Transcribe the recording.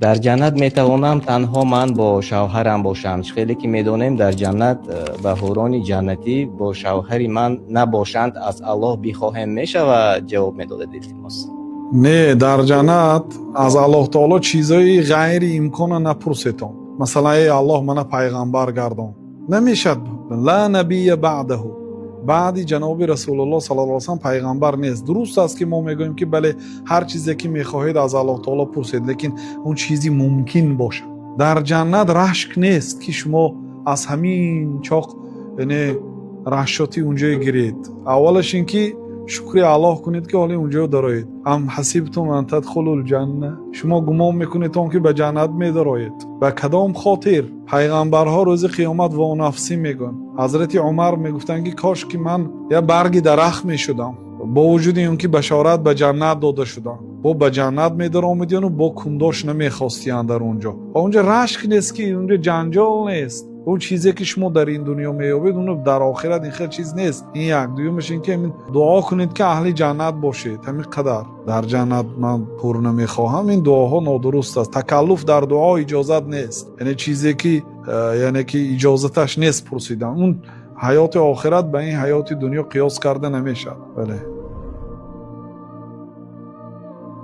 در جنت میتوانم تنها من با شوهرم باشم، خیلی که میدونیم در جنت بهوران جنتی با شوهر من نباشند از الله بخواهم میشود. جواب میداده التماس. نه، در جنت از الله تعالی چیزای غیر امکان نپرسیدم. مثلا ای الله من پیغمبر گردان، نمیشد. لا نبی بعده، بعدی جناب رسول الله صلی الله علیه و سلم پیغمبر نیست. درست است که ما میگوییم که بله هر چیزی که میخواهید از الله تعالی پرسید، لیکن اون چیزی ممکن باشه. در جنت رشک نیست که شما از همین چاق یعنی رشاتی اونجا گیرید. اولش اینکه شکر الله کنید که حالی اونجا دارید. ام حسیبتم ان تدخلوا الجنه، شما گمان میکنید که به جنت میدارید. به کدام خاطر؟ پیغمبرها روز قیامت و نفسی میگن. حضرت عمر میگفتن که کاش که من یه برگ درخت میشدم، با وجود اینکه بشارت به جنت داده شدن، با به جنت میدارم و با کنداش نمیخواستیان در اونجا. و اونجا رشک نیست، که اونجا جنجال نیست. اون چیزی که شما در این دنیا میابید اون در آخرت این خیلی چیز نیست. این یک. دومش این که دعا کنید که اهل جنت باشید. همین قدر در جنت من پر نمیخواهم. این دعاها نادرست است. تکلف در دعا اجازت نیست. یعنی چیزی که اجازتش نیست پرسیدن. اون حیات آخرت به این حیات دنیا قیاس کرده نمیشه. بله.